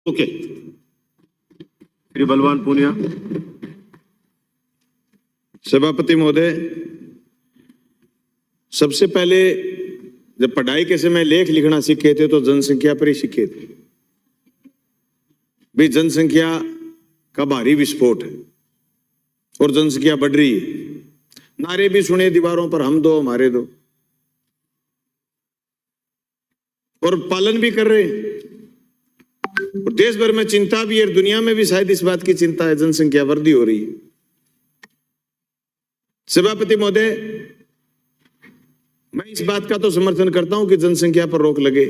Okay, Shri बलवान पूनिया। सभापति महोदय, सबसे पहले जब पढ़ाई के समय लेख लिखना सीखे थे तो जनसंख्या पर ही सीखे थे। भाई जनसंख्या का भारी विस्फोट है और जनसंख्या बढ़ रही है। नारे भी सुने दीवारों पर, हम दो हमारे दो, और पालन भी कर रहे हैं। और देश भर में चिंता भी है, दुनिया में भी शायद इस बात की चिंता है, जनसंख्या वृद्धि हो रही है। सभापति महोदय, मैं इस बात का तो समर्थन करता हूं कि जनसंख्या पर रोक लगे,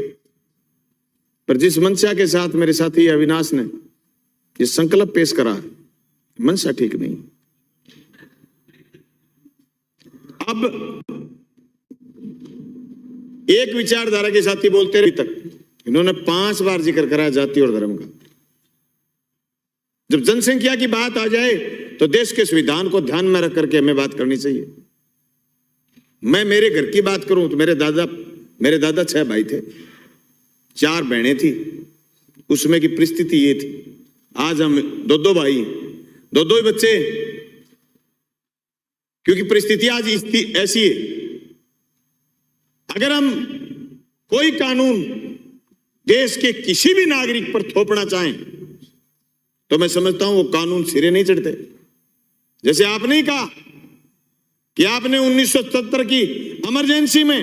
पर जिस मंशा के साथ मेरे साथी अविनाश ने ये संकल्प पेश करा, मंशा ठीक नहीं। अब एक विचारधारा के साथी बोलते रहे तक, इन्होंने 5 बार जिक्र करा जाति और धर्म का। जब जनसंख्या की बात आ जाए तो देश के संविधान को ध्यान में रख करके हमें बात करनी चाहिए। मैं मेरे घर की बात करूं तो मेरे दादा 6 भाई थे, 4 बहनें थी। उसमें की परिस्थिति ये थी, आज हम 2 भाई, 2 ही बच्चे, क्योंकि परिस्थिति आज ऐसी है। अगर हम कोई कानून देश के किसी भी नागरिक पर थोपना चाहें तो मैं समझता हूं वो कानून सिरे नहीं चढ़ते। जैसे आपने ही कहा कि आपने 1977 की इमरजेंसी में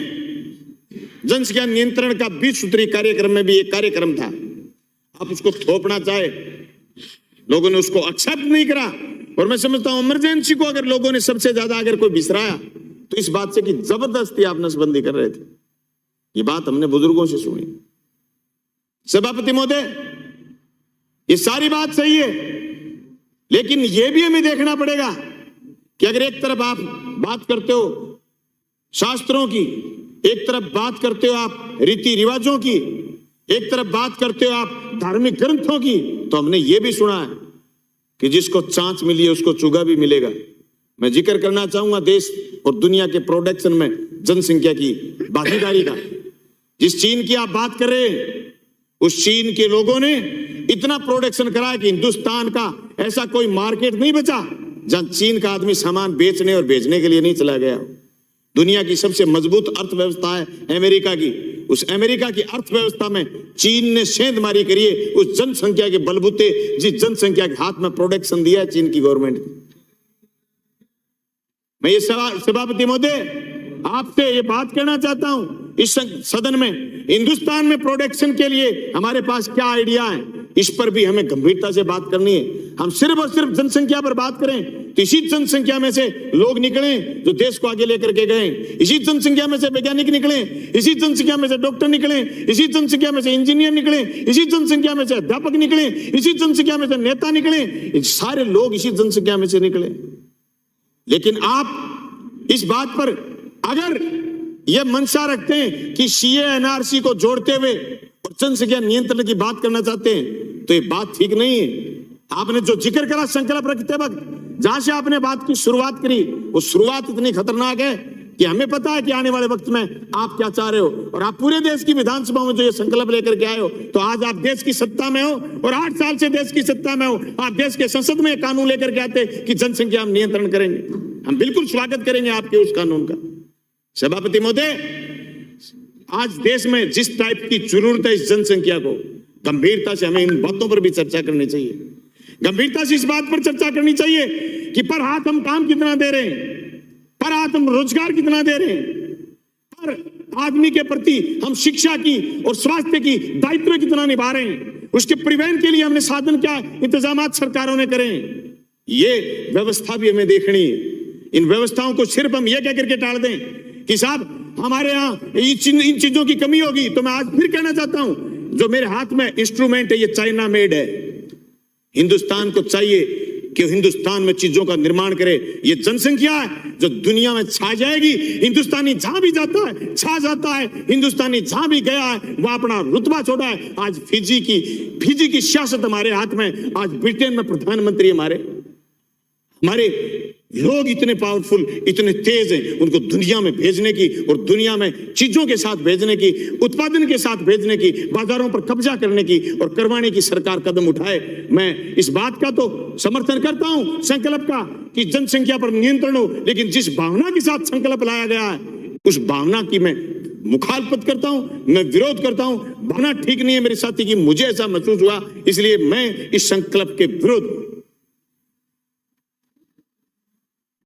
जनसंख्या नियंत्रण का 20 सूत्री कार्यक्रम में भी एक कार्यक्रम था, आप उसको थोपना चाहे, लोगों ने उसको एक्सेप्ट नहीं करा। और मैं समझता हूं इमरजेंसी को अगर लोगों ने सबसे ज्यादा अगर कोई बिसराया तो इस बात से कि जबरदस्ती आप नसबंदी कर रहे थे। ये बात हमने बुजुर्गों से सुनी। सभापति महोदय, ये सारी बात सही है, लेकिन यह भी हमें देखना पड़ेगा कि अगर एक तरफ आप बात करते हो शास्त्रों की, एक तरफ बात करते हो आप रीति रिवाजों की, एक तरफ बात करते हो आप धार्मिक ग्रंथों की, तो हमने ये भी सुना है कि जिसको चांच मिली है उसको चूगा भी मिलेगा। मैं जिक्र करना चाहूंगा देश और दुनिया के प्रोडक्शन में जनसंख्या की भागीदारी का। जिस चीन की आप बात कर रहे हैं, उस चीन के लोगों ने इतना प्रोडक्शन करा कि हिंदुस्तान का ऐसा कोई मार्केट नहीं बचा जहां चीन का आदमी सामान बेचने और भेजने के लिए नहीं चला गया। दुनिया की सबसे मजबूत अर्थव्यवस्था है अमेरिका की, उस अमेरिका की अर्थव्यवस्था में चीन ने सेंधमारी करी है उस जनसंख्या के बलबूते, जिस जनसंख्या के हाथ में प्रोडक्शन दिया है चीन की गवर्नमेंट ने। मैं ये सभापति महोदय आपसे ये बात कहना चाहता हूं, इस सदन में हिंदुस्तान में प्रोडक्शन के लिए हमारे पास क्या आइडिया है, इस पर भी हमें गंभीरता से बात करनी है। हम सिर्फ और सिर्फ जनसंख्या पर बात करें तो इसी जनसंख्या में से लोग निकले जो देश को आगे लेकर के गए, इसी जनसंख्या में से वैज्ञानिक निकले, इसी जनसंख्या में से डॉक्टर निकले, इसी जनसंख्या में से इंजीनियर निकले, इसी जनसंख्या में से अध्यापक निकले, इसी जनसंख्या में से नेता निकले, सारे लोग इसी जनसंख्या में से निकले। लेकिन आप इस बात पर अगर यह मंशा रखते हैं कि सीए एनआरसी को जोड़ते हुए और जनसंख्या नियंत्रण की बात करना चाहते हैं तो ये बात ठीक नहीं है। आपने जो जिक्र करा संकल्प रखते वक्त, जहां से आपने बात की शुरुआत करी, वो शुरुआत इतनी खतरनाक है कि हमें पता है कि आने वाले वक्त में आप क्या चाह रहे हो। और आप पूरे देश की विधानसभा में जो ये संकल्प लेकर के आए हो, तो आज आप देश की सत्ता में हो और 8 साल से देश की सत्ता में हो, आप देश के संसद में कानून लेकर के आते कि जनसंख्या हम नियंत्रण करेंगे। हम बिल्कुल स्वागत करेंगे आपके उस कानून का। सभापति महोदय, आज देश में जिस टाइप की जरूरत है इस जनसंख्या को, गंभीरता से हमें इन बातों पर भी चर्चा करनी चाहिए। गंभीरता से इस बात पर चर्चा करनी चाहिए कि पर हाथ हम काम कितना दे रहे हैं, पर हाथ हम रोजगार कितना दे रहे हैं, पर आदमी के प्रति हम शिक्षा की और स्वास्थ्य की दायित्व कितना निभा रहे हैं, उसके परिवहन के लिए हमने साधन क्या इंतजाम सरकारों ने करें, ये व्यवस्था भी हमें देखनी है। इन व्यवस्थाओं को सिर्फ हम ये कह करके टाल दें कि साहब हमारे यहाँ इन चीजों की कमी होगी, तो मैं आज फिर कहना चाहता हूं, जो मेरे हाथ में इंस्ट्रूमेंट है ये चाइना मेड है। हिंदुस्तान को चाहिए कि हिंदुस्तान में चीजों का निर्माण करे। ये जनसंख्या है जो दुनिया में छा जाएगी। हिंदुस्तानी जहां भी जाता है छा जाता है, हिंदुस्तानी जहां भी गया है वह अपना रुतबा छोड़ा है। आज फिजी की सियासत हमारे हाथ में, आज ब्रिटेन में प्रधानमंत्री हमारे लोग इतने पावरफुल, इतने तेज हैं, उनको दुनिया में भेजने की और दुनिया में चीजों के साथ भेजने की, उत्पादन के साथ भेजने की, बाजारों पर कब्जा करने की और करवाने की सरकार कदम उठाए। मैं इस बात का तो समर्थन करता हूं, संकल्प का, कि जनसंख्या पर नियंत्रण हो, लेकिन जिस भावना के साथ संकल्प लाया गया है उस भावना की मैं मुखालफत करता हूं, मैं विरोध करता हूं। भावना ठीक नहीं है मेरे साथी की, मुझे ऐसा महसूस हुआ, इसलिए मैं इस संकल्प के विरुद्ध